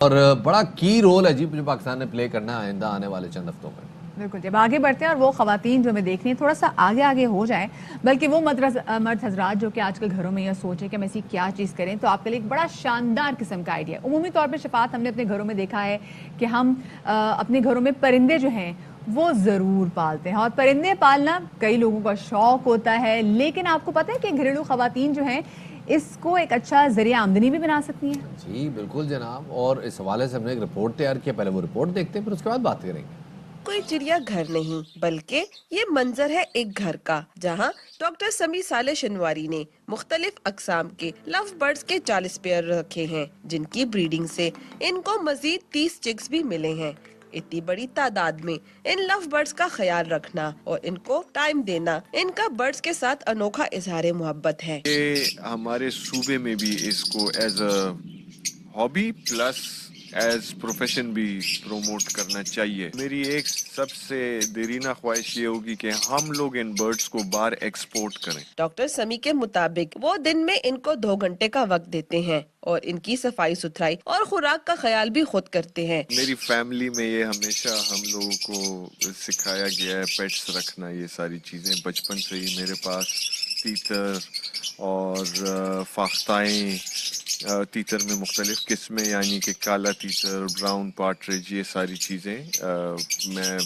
اور بڑا کی رول ہے جی جو پاکستان نے پلے کرنا ہے آئندہ آنے والے چند ہفتوں میں. بالکل. جب آگے بڑھتے ہیں اور وہ خواتین جو ہمیں دیکھنی ہیں تھوڑا سا آگے ہو جائیں، بلکہ وہ مرد حضرات جو کہ آج کل گھروں میں یہ سوچیں کہ ہم ایسی کیا چیز کریں، تو آپ کے لیے ایک بڑا شاندار قسم کا آئیڈیا. عمومی طور پہ شفاعت ہم نے اپنے گھروں میں دیکھا ہے کہ ہم اپنے گھروں میں پرندے جو ہیں وہ ضرور پالتے ہیں، اور پرندے پالنا کئی لوگوں کا شوق ہوتا ہے، لیکن آپ کو پتہ ہے کہ گھریلو خواتین جو ہیں اس کو ایک اچھا ذریعہ آمدنی بھی بنا سکتی ہیں. جی بالکل جناب، اور اس حوالے سے ہم نے ایک رپورٹ تیار کیا. پہلے وہ رپورٹ دیکھتے ہیں پھر اس کے بعد بات کریں گے. کوئی چڑیا گھر نہیں بلکہ یہ منظر ہے ایک گھر کا، جہاں ڈاکٹر سمیع صالح شنواری نے مختلف اقسام کے لو برڈز کے 40 پیئر رکھے ہیں، جن کی بریڈنگ سے ان کو مزید 30 چکس بھی ملے ہیں. اتنی بڑی تعداد میں ان لو برڈز کا خیال رکھنا اور ان کو ٹائم دینا ان کا برڈز کے ساتھ انوکھا اظہار محبت ہے. یہ ہمارے صوبے میں بھی اس کو as a hobby plus as profession بھی پروموٹ کرنا چاہیے. میری ایک سب سے دیرینہ خواہش یہ ہوگی کہ ہم لوگ ان برڈز کو باہر ایکسپورٹ کریں. ڈاکٹر سمیع کے مطابق وہ دن میں ان کو 2 گھنٹے کا وقت دیتے ہیں اور ان کی صفائی ستھرائی اور خوراک کا خیال بھی خود کرتے ہیں. میری فیملی میں یہ ہمیشہ ہم لوگوں کو سکھایا گیا ہے پیٹس رکھنا. یہ ساری چیزیں بچپن سے ہی میرے پاس تیتر اور فاختائیں، تیتر میں مختلف قسمیں یعنی کہ کالا تیتر، براؤن پارٹریج، یہ ساری چیزیں میں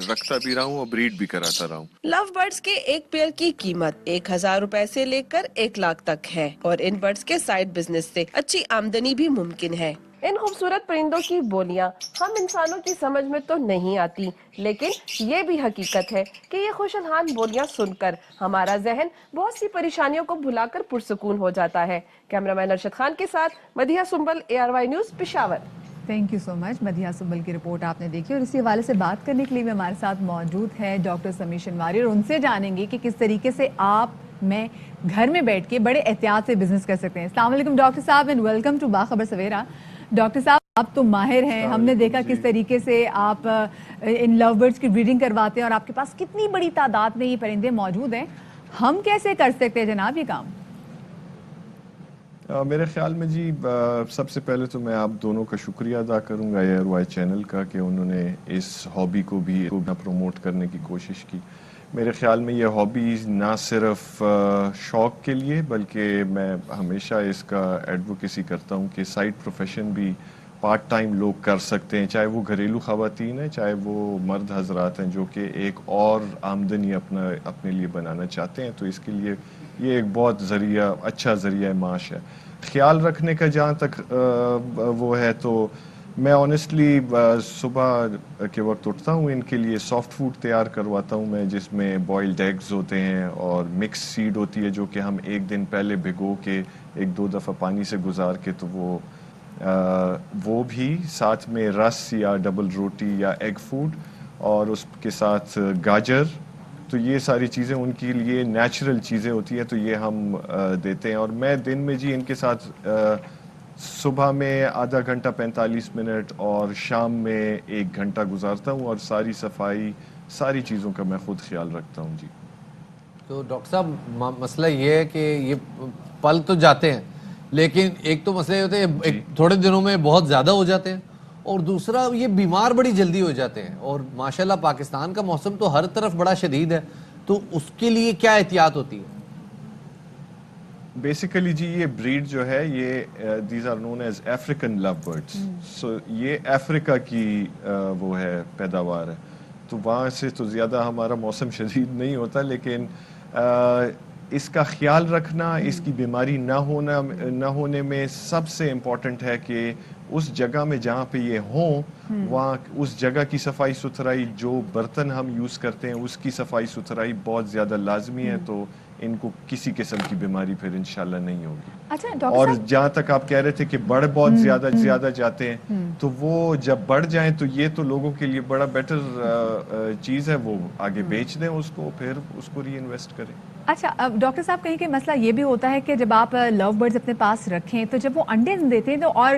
رکھتا بھی رہا ہوں اور بریڈ بھی کراتا رہا ہوں. لو برڈز کے ایک پیئر کی قیمت 1000 روپے سے لے کر 1 لاکھ تک ہے، اور ان برڈز کے سائیڈ بزنس سے اچھی آمدنی بھی ممکن ہے. ان خوبصورت پرندوں کی بولیاں ہم انسانوں کی سمجھ میں تو نہیں آتی، لیکن یہ بھی حقیقت ہے کہ یہ خوش الحان بولیاں سن کر ہمارا ذہن بہت سی پریشانیوں کو بھلا کر پرسکون ہو جاتا ہے. کیمرہ مین ارشد خان کے ساتھ Madiha Sumbul, ARY news, Peshawar. Thank you so much. Madiha Sumbul کی رپورٹ آپ نے دیکھی، اور اسی حوالے سے بات کرنے کے لیے بھی ہمارے ساتھ موجود ہے ڈاکٹر سمیع شنواری، اور ان سے جانیں گے کہ کس طریقے سے آپ میں گھر میں بیٹھ کے بڑے احتیاط سے بزنس کر سکتے ہیں. السلام علیکم ڈاکٹر صاحب اینڈ ویلکم ٹو باخبر سویرا. ڈاکٹر صاحب آپ تو ماہر ہیں، ہم نے دیکھا کس طریقے سے آپ ان لو برڈز کی بریڈنگ کرواتے ہیں، اور آپ کے پاس کتنی بڑی تعداد میں یہ پرندے موجود ہیں. ہم کیسے کر سکتے ہیں جناب یہ کام؟ میرے خیال میں جی سب سے پہلے تو میں آپ دونوں کا شکریہ ادا کروں گا ARY چینل کا کہ انہوں نے اس ہابی کو بھی پروموٹ کرنے کی کوشش کی. میرے خیال میں یہ ہابی نہ صرف شوق کے لیے بلکہ میں ہمیشہ اس کا ایڈوکیسی کرتا ہوں کہ سائڈ پروفیشن بھی پارٹ ٹائم لوگ کر سکتے ہیں، چاہے وہ گھریلو خواتین ہیں چاہے وہ مرد حضرات ہیں جو کہ ایک اور آمدنی اپنے لیے بنانا چاہتے ہیں. تو اس کے لیے یہ ایک بہت اچھا ذریعہ معاش ہے. خیال رکھنے کا جہاں تک وہ ہے تو میں آنیسٹلی صبح کے وقت اٹھتا ہوں، ان کے لیے سافٹ فوڈ تیار کرواتا ہوں میں، جس میں بوائلڈ ایگز ہوتے ہیں اور مکس سیڈ ہوتی ہے جو کہ ہم ایک دن پہلے بھگو کے 1-2 دفعہ پانی سے گزار کے، تو وہ بھی ساتھ میں رس یا ڈبل روٹی یا ایگ فوڈ اور اس کے ساتھ گاجر. تو یہ ساری چیزیں ان کے لیے نیچرل چیزیں ہوتی ہیں، تو یہ ہم دیتے ہیں. اور میں دن میں جی ان کے ساتھ صبح میں آدھا گھنٹہ 45 منٹ اور شام میں 1 گھنٹہ گزارتا ہوں، اور ساری صفائی ساری چیزوں کا میں خود خیال رکھتا ہوں جی. تو ڈاکٹر صاحب مسئلہ یہ ہے کہ یہ پل تو جاتے ہیں، لیکن ایک تو مسئلہ یہ ہوتا ہے ایک تھوڑے دنوں میں بہت زیادہ ہو جاتے ہیں، اور دوسرا یہ بیمار بڑی جلدی ہو جاتے ہیں. اور ماشاءاللہ پاکستان کا موسم تو ہر طرف بڑا شدید ہے، تو اس کے لیے کیا احتیاط ہوتی ہے؟ بیسیکلی جی یہ بریڈ جو ہے یہ these are known as African love birds. سو یہ افریقہ کی وہ ہے پیداوار ہے، تو وہاں سے تو زیادہ ہمارا موسم شدید نہیں ہوتا، لیکن اس کا خیال رکھنا، اس کی بیماری نہ ہونے میں سب سے امپورٹنٹ ہے کہ اس جگہ میں جہاں پہ یہ ہوں وہاں اس جگہ کی صفائی ستھرائی، جو برتن ہم یوز کرتے ہیں اس کی صفائی ستھرائی بہت زیادہ لازمی ہے. تو ان کو کسی قسم کی بیماری پھر انشاءاللہ نہیں ہوگی. اچھا ڈاکٹر اور صاحب، جہاں تک آپ کہہ رہے تھے کہ بڑھ بہت زیادہ جاتے ہیں، تو وہ جب بڑھ جائیں تو یہ تو لوگوں کے لیے بڑا بیٹر چیز ہے، وہ آگے بیچ دیں اس کو، پھر اس کو ری انویسٹ کریں. اچھا اب ڈاکٹر صاحب کہیں کہ مسئلہ یہ بھی ہوتا ہے کہ جب آپ لو برڈز اپنے پاس رکھیں تو جب وہ انڈے دیتے ہیں تو اور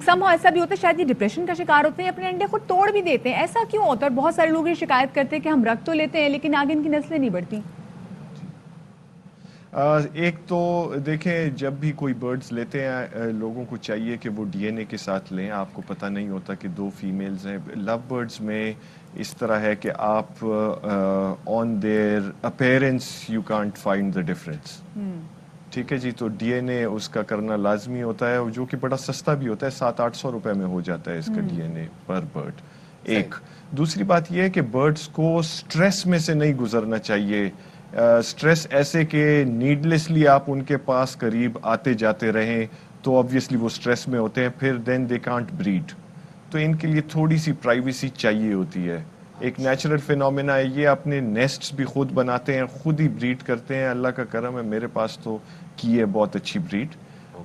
سم ایسا بھی ہوتا ہے شاید یہ ڈپریشن کا شکار ہوتے ہیں، اپنے انڈے خود توڑ بھی دیتے ہیں. ایسا کیوں ہوتا ہے؟ اور بہت سارے لوگ یہ شکایت کرتے ہیں کہ ہم رکھ تو لیتے ہیں لیکن آگے ان کی نسلیں نہیں بڑھتی. ایک تو دیکھیں جب بھی کوئی برڈز لیتے ہیں لوگوں کو چاہیے کہ وہ ڈی این اے کے ساتھ لیں. آپ کو پتہ نہیں ہوتا کہ 2 فیمیلز ہیں. لو برڈز میں اس طرح ہے کہ آپ on their appearance you can't find the difference. ٹھیک ہے جی. تو ڈی این اے اس کا کرنا لازمی ہوتا ہے, جو کہ بڑا سستا بھی ہوتا ہے, 700-800 روپے میں ہو جاتا ہے اس کا ڈی این اے پر برڈ. ایک دوسری بات یہ ہے کہ برڈز کو سٹریس میں سے نہیں گزرنا چاہیے. سٹریس ایسے کہ نیڈلیسلی آپ ان کے پاس قریب آتے جاتے رہیں تو آبویسلی وہ سٹریس میں ہوتے ہیں, پھر دین دے کانٹ بریڈ. تو ان کے لیے تھوڑی سی پرائیویسی چاہیے ہوتی ہے. ایک نیچرل فینومینا ہے, یہ اپنے نیسٹس بھی خود بناتے ہیں, خود ہی بریڈ کرتے ہیں. اللہ کا کرم ہے میرے پاس تو کی ہے بہت اچھی بریڈ,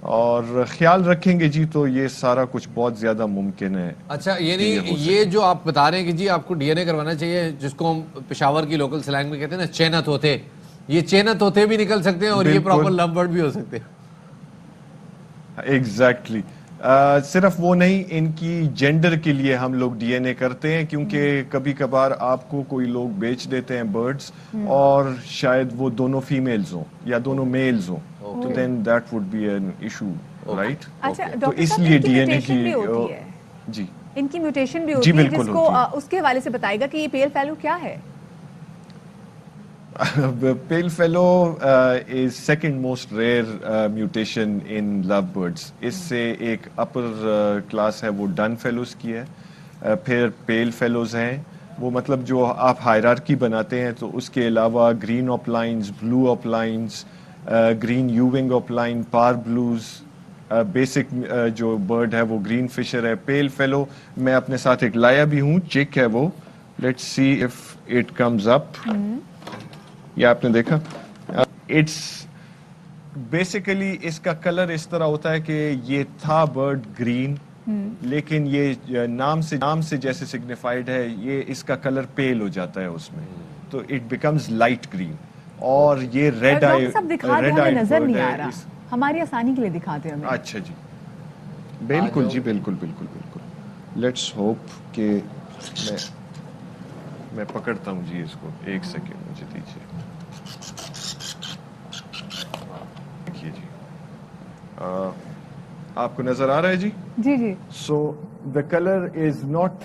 اور خیال رکھیں گے جی تو یہ سارا کچھ بہت زیادہ ممکن ہے. اچھا یعنی یہ جو آپ بتا رہے ہیں کہ جی آپ کو ڈی این اے کروانا چاہیے, جس کو ہم پشاور کی لوکل سلینگ میں کہتے ہیں نا چینا طوطے, یہ چینا طوطے بھی نکل سکتے ہیں اور یہ پراپر لو برڈ بھی ہو سکتے ہیں. ایگزیکٹلی. صرف وہ نہیں, ان کی جینڈر کے لیے ہم لوگ ڈی این اے کرتے ہیں, کیونکہ کبھی کبھار آپ کو کوئی لوگ بیچ دیتے ہیں برڈز اور شاید وہ دونوں فیمیلز ہوں یا دونوں میلز ہوں, تو then that would be an issue, right. اچھا تو ڈاکٹر اس صاحب لیے ان کی ڈی این اے میوٹیشن کی بھی ہوتی ہے, جی ان کی میوٹیشن بھی جی ہوتی ہے بالکل جس کو ہوتی ہے. اس کے حوالے سے بتائے گا کہ یہ پیل فیلو کیا ہے. Pale fellow is second most rare mutation in lovebirds. اس سے ایک اپر کلاس ہے وہ ڈن فیلوز کی ہے, پھر پیل فیلوز ہیں, وہ مطلب جو آپ ہائرارکی بناتے ہیں تو اس کے علاوہ گرین آپلائنز, بلو آپلائنز, گرین یوونگ آپلائن, پار بلوز. بیسک جو برڈ ہے وہ گرین فشر ہے. پیل فیلو میں اپنے ساتھ ایک لایا بھی ہوں, چیک ہے وہ, let's see if it comes up. یہ آپ نے دیکھا, اٹس بیسیکلی اس کا کلر اس طرح ہوتا ہے کہ یہ تھا برڈ گرین, لیکن یہ نام سے جیسے سگنیفائڈ ہے, یہ اس کا کلر پیل ہو جاتا ہے اس میں, تو اٹ بیکمز لائٹ گرین. اور یہ ریڈ آئی, ڈاکٹر صاحب دکھا دیں, ہمیں نظر نہیں آ رہا, ہماری آسانی کے لیے دکھاتے ہمیں. اچھا جی بالکل جی بالکل بالکل بالکل. لیٹس ہوپ کہ میں پکڑتا ہوں جی اس کو, ایک سیکنڈ مجھے دیجیے. دیکھیے جی, آپ کو نظر آ رہا ہے جی. جی جی. So the colour is not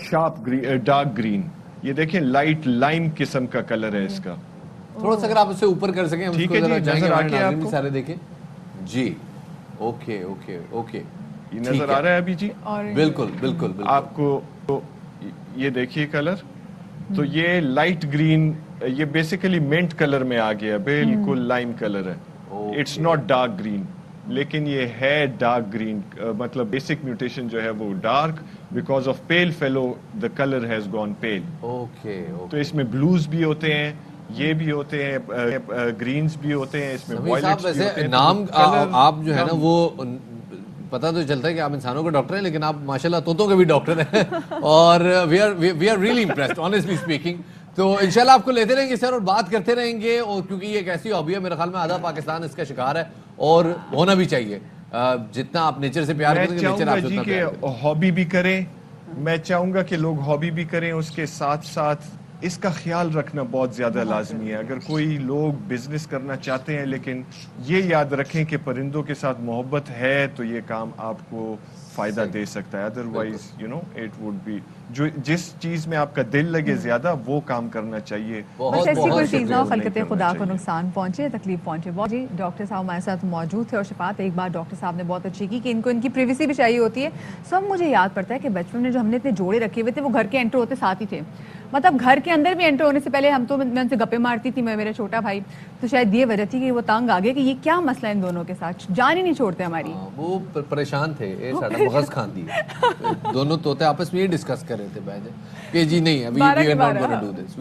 sharp dark green, یہ دیکھیں لائٹ لائم قسم کا کلر ہے اس کا. تھوڑا سا اگر آپ اسے اوپر کر سکیں, ہم اس کو ذرا جائیں گے, ہمارے ناظرین بھی سارے دیکھیں جی. اوکے اوکے اوکے, یہ نظر آ رہا ہے ابھی جی. بالکل بالکل بالکل. آپ کو یہ دیکھیے کلر, تو یہ لائٹ گرین, یہ بیسیکلی منٹ کلر میں آ گیا, بالکل لائم کلر ہے. اٹس ناٹ ڈارک گرین, لیکن یہ ہے ڈارک گرین, مطلب بیسک میوٹیشن جو ہے وہ dark, because of pale yellow the colour has gone pale. Okay. تو اس میں بلوز بھی ہوتے ہیں, یہ بھی ہوتے ہیں, گرینز بھی ہوتے ہیں, اس میں وائلٹس بھی ہوتے ہیں. نام آپ جو ہے نا وہ پتہ تو چلتا ہے کہ آپ انسانوں کے ڈاکٹر ہیں, لیکن آپ ماشاءاللہ طوطوں کے بھی ڈاکٹر ہیں, اور we are really impressed honestly speaking. تو انشاءاللہ آپ کو لیتے رہیں گے سر, اور بات کرتے رہیں گے, اور کیونکہ یہ ایک ایسی ہابی ہے, میرے خیال میں آدھا پاکستان اس کا شکار ہے, اور ہونا بھی چاہیے. جتنا آپ نیچر سے پیار کریں گے, نیچر آپ سے اتنا پیار کریں گے. ہابی بھی کریں, میں چاہوں گا کہ لوگ ہابی بھی کریں, اس کے ساتھ ساتھ اس کا خیال رکھنا بہت زیادہ لازمی ہے. اگر کوئی لوگ بزنس کرنا چاہتے ہیں, لیکن یہ یاد رکھیں کہ پرندوں کے ساتھ محبت ہے تو یہ کام آپ کو فائدہ دے سکتا ہے. Otherwise you know it would be, جو جس چیز میں آپ کا دل لگے زیادہ وہ کام کرنا چاہیے. بس ایسی کوئی چیز نہ ہو خلقت خدا کو نقصان پہنچے, تکلیف پہنچے. جی ڈاکٹر صاحب ہمارے ساتھ موجود تھے, اور شفاعت ایک بار ڈاکٹر صاحب نے بہت اچھی کی کہ ان کو ان کی پریویسی بھی چاہیے ہوتی ہے. سب مجھے یاد پڑتا ہے کہ بچپن میں جو ہم نے اتنے جوڑے رکھے ہوئے تھے, وہ گھر کے انٹر ہوتے ساتھ ہی تھے, مطلب گھر کے اندر بھی انٹر ہونے سے پہلے ہم تو میں ان سے گپے مارتی تھی, میں میرا چھوٹا بھائی, تو شاید یہ وجہ تھی کہ وہ تنگ آ گئے کہ یہ کیا مسئلہ ان دونوں کے ساتھ, جان ہی نہیں چھوڑتے ہماری. وہ پریشان تھے, ساڈا مغز کھان دی, دونوں طوطے آپس میں یہ ڈسکس کر رہے تھے کہ جی نہیں, ابھی we are not gonna do this.